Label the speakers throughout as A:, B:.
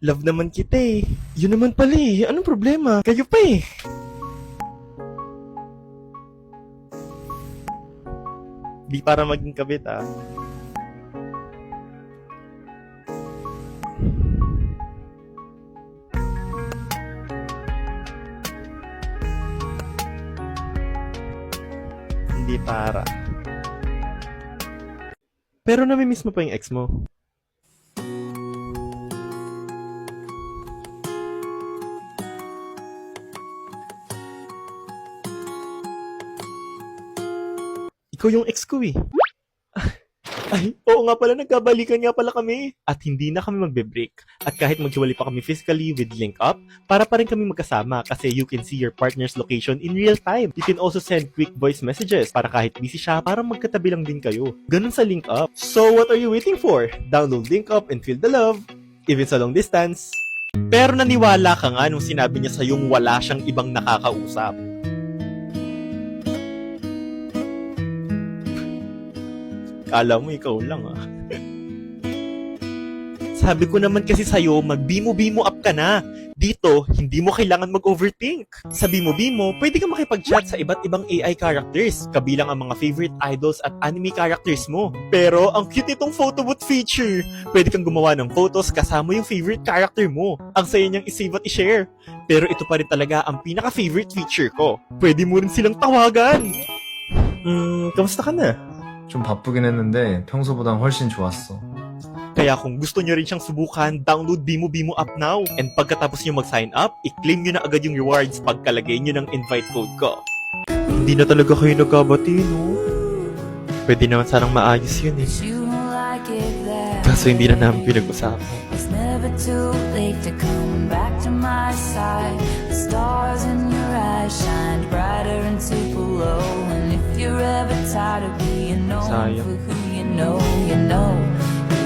A: Love naman kita eh. Yun naman pala eh. Anong problema? Kayo pa eh. Di para maging kabit ah. Hindi para. Pero namimiss mo pa yung ex mo. Ikaw yung ex ko eh. Ay, oo nga pala, nagkabalikan nga pala kami. At hindi na kami magbe-break. At kahit maghiwalay pa kami physically with link up, para pa rin kami magkasama kasi you can see your partner's location in real time. You can also send quick voice messages para kahit busy siya, para magkatabi lang din kayo. Ganun sa link up. So what are you waiting for? Download link up and feel the love. Even sa long distance. Pero naniwala ka nga nung sinabi niya sa'yong wala siyang ibang nakakausap. Kala mo ikaw lang ah. Sabi ko naman kasi sa'yo, mag-bimo-bimo up ka na. Dito, hindi mo kailangan mag-overthink. Sa bimo-bimo, pwede ka makipag-chat sa iba't ibang AI characters, kabilang ang mga favorite idols at anime characters mo. Pero, ang cute itong photo booth feature. Pwede kang gumawa ng photos kasama yung favorite character mo. Ang saya niyang i-save at i-share. Pero ito pa rin talaga ang pinaka-favorite feature ko. Pwede mo rin silang tawagan. Kamusta ka na?
B: 좀 바쁘긴 했는데 평소보단 훨씬 좋았어.
A: Kaya kung gusto nyo rin siyang subukan, download Bimo Bimo app now. And pagkatapos nyo mag-sign up, i-claim nyo na agad yung rewards pagkalagay nyo ng invite code ko. Hindi na talaga kayo nagkabati, no? Pwede naman sanang maayos yun eh. Kaso hindi na namin pinag-usapan.
C: It's never too late to come back to my side. The stars in your eyes shine brighter and super low. And if you're ever tired of being known
A: Sayang.
C: for who you know, you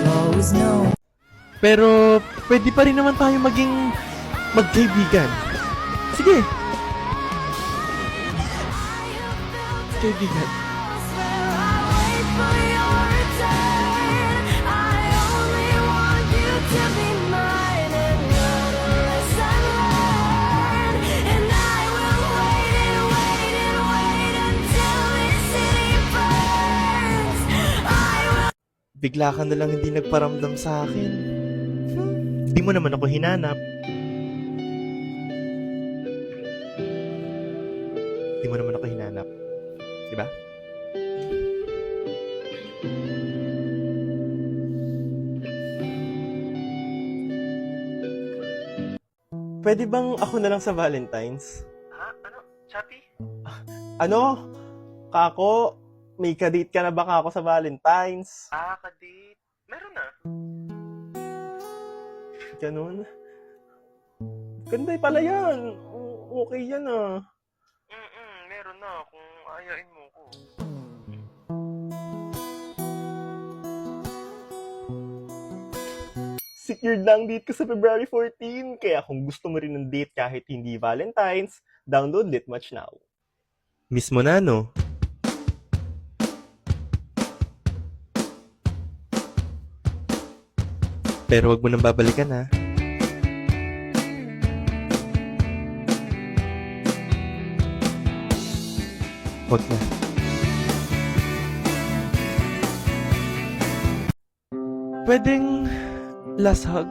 C: always know.
A: Pero pwede pa rin naman tayo maging magkaibigan. Sige. Kaibigan. Bigla ka na lang hindi nagparamdam sa akin. Hindi mo naman ako hinanap. Hindi mo naman ako hinanap. Diba? Pwede bang ako na lang sa Valentine's? Ha? Ano? Chappy? Ano? Kako? May kadate ka na ba ako sa Valentine's?
D: Kadate? Meron na.
A: Ganun. Ganda pala yan. Okay yan ah.
D: Meron na kung ayain mo ko.
A: Secured lang date ko sa February 14. Kaya kung gusto mo rin ng date kahit hindi Valentine's, download Litmatch now. Miss mo na, no? Pero wag mo nang babalikan, ha? Wag na. Pwedeng last hug?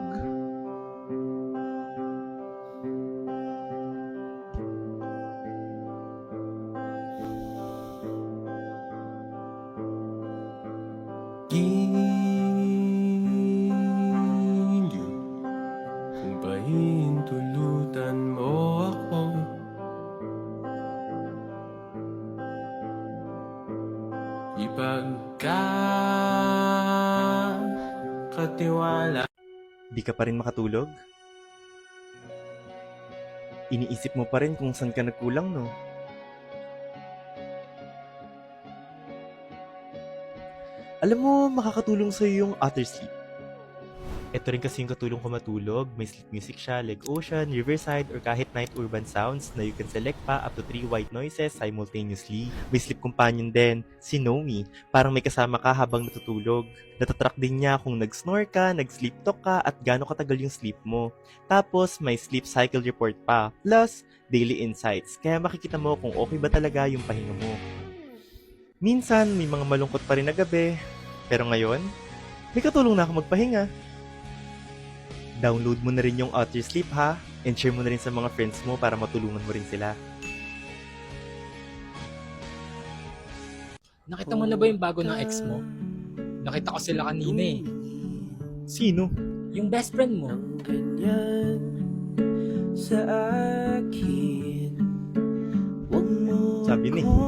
E: Kung pahintulutan mo ako, ipagkakatiwala.
A: Di ka pa rin makatulog? Iniisip mo pa rin kung saan ka nagkulang, no? Alam mo, makakatulong sa'yo yung utter sleep. Ito rin kasi yung katulong ko matulog. May sleep music siya like ocean, riverside, or kahit night urban sounds na you can select pa up to 3 white noises simultaneously. May sleep companion din, si Nomi. Parang may kasama ka habang natutulog. Natatrack din niya kung nag-snore ka, nag-sleep talk ka, at gaano katagal yung sleep mo. Tapos, may sleep cycle report pa. Plus, daily insights. Kaya makikita mo kung okay ba talaga yung pahinga mo. Minsan, may mga malungkot pa rin na gabi. Pero ngayon, may katulong na ako magpahinga. Download mo na rin yung Otter Sleep ha, and share mo na rin sa mga friends mo para matulungan mo rin sila.
F: Nakita mo na ba yung bago ng ex mo? Nakita ko sila kanina eh.
A: Sino?
F: Yung best friend mo.
E: ganyan sa akin. Huwag mo
A: Sabi ni.
E: akong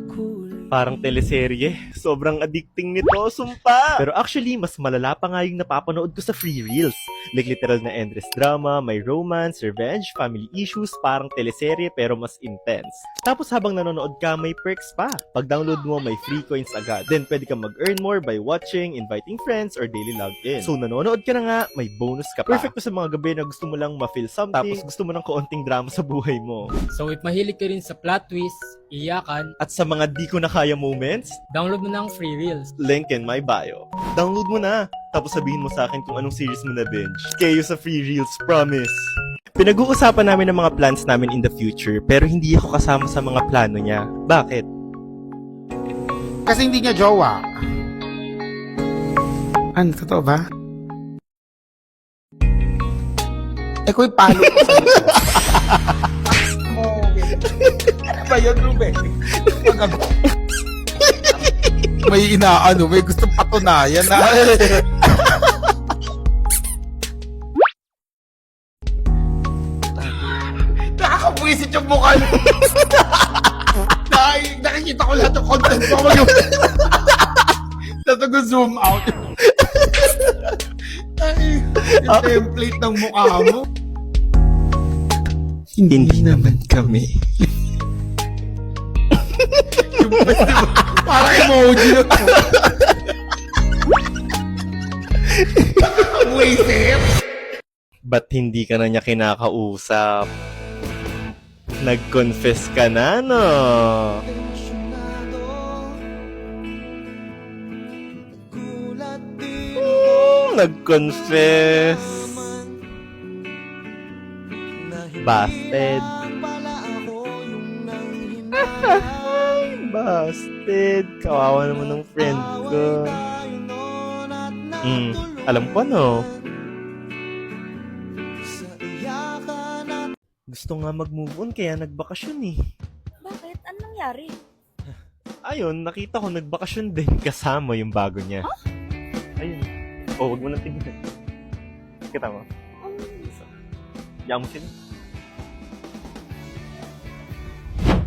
E: kulitin.
A: Parang teleserye. Sobrang addicting nito, sumpa! Pero actually, mas malala pa nga yung napapanood ko sa free reels. Like literal na endless drama, may romance, revenge, family issues, parang teleserye pero mas intense. Tapos habang nanonood ka, may perks pa. Pag download mo, may free coins agad. Then pwede kang mag-earn more by watching, inviting friends, or daily login. So nanonood ka na nga, may bonus ka pa. Perfect to sa mga gabi na gusto mo lang ma-feel something, tapos gusto mo ng kaunting drama sa buhay mo.
F: So if mahilig ka rin sa plot twist, iyakan,
A: At sa mga di ko na kaya moments,
F: download mo na ang free reels.
A: link in my bio. Download mo na. Tapos sabihin mo sa akin kung anong series mo na binge. Kayo sa free reels, promise. Pinag-uusapan namin ang mga plans namin in the future, pero hindi ako kasama sa mga plano niya. Bakit?
G: Kasi hindi niya jowa. Ano, totoo ba? Eh, kung ipalo ko sa likod. Mo, ano ba yun, Ruben? May inaano, may gustong patunayan na. Nakakabwisit yung mukha niyo. Nakikita ko lahat ng content mo. Tapos nag-zoom out. Ay, yung template ng mukha mo.
A: Hindi naman kami.
G: Yung best, diba? Parang emoji yun. Buisit.
A: Ba't hindi ka na niya kinakausap? Nag-confess ka na, no? Nag-confess. Busted. Busted. Kawawa naman ng friend ko. Alam ko, no? Gusto nga mag-move on kaya nagbakasyon eh.
H: Bakit? Anong nangyari?
A: Ayun, nakita ko nagbakasyon din kasama yung bago niya. Ayun. Oh, wag mo nang tingnan. Kita mo? Yaman mo sila.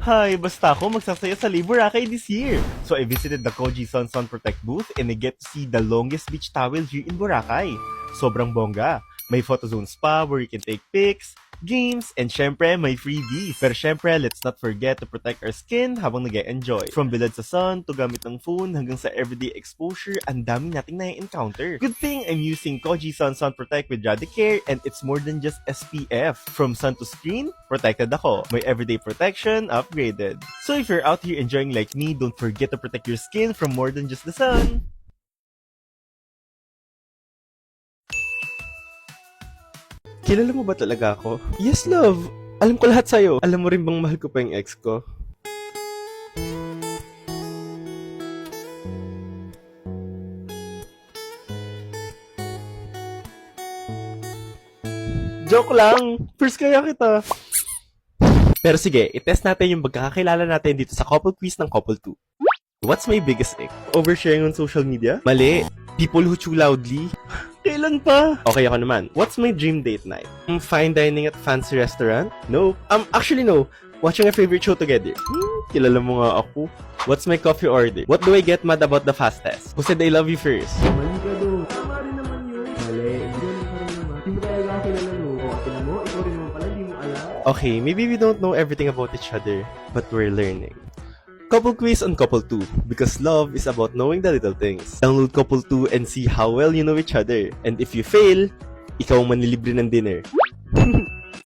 A: Hi, basta ako magsasaya sa Boracay this year. So I visited the Koji Sun Sun Protect booth and I get to see the longest beach towel here in Boracay. Sobrang bongga. May photo zone spa where you can take pics, games, and syempre may freebies. Pero syempre, let's not forget to protect our skin habang nag-enjoy. From bilad sa sun to gamit ng phone hanggang sa everyday exposure, ang dami nating na-encounter. Good thing I'm using Koji Sun Sun Protect with Radicare and it's more than just SPF. From sun to screen, protected ako. My everyday protection upgraded. So if you're out here enjoying like me, don't forget to protect your skin from more than just the sun. Kilala mo ba talaga ako? Yes, love. Alam ko lahat sa'yo. Alam mo rin bang mahal ko pa yung ex ko? Joke lang. First kaya kita. Pero sige, itest natin yung pagkakakilala natin dito sa couple quiz ng couple 2. What's my biggest ick? Oversharing on social media? Mali. People who chew loudly? Kailan pa? Okay, ako naman. What's my dream date night? Fine dining at fancy restaurant? No. Actually no. Watching a favorite show together. Kilala mo nga ako. What's my coffee order? What do I get mad about the fastest? Who said I love you first? Mali ka do. Tama rin naman yun. Mali. Hindi mo talaga ako kilala mo. Tingnan mo, ikaw rin naman pala, hindi mo alam. Okay, maybe we don't know everything about each other, but we're learning. Couple quiz on Couple 2 because love is about knowing the little things. Download Couple 2 and see how well you know each other. And if you fail, ikaw ang manlilibre ng dinner.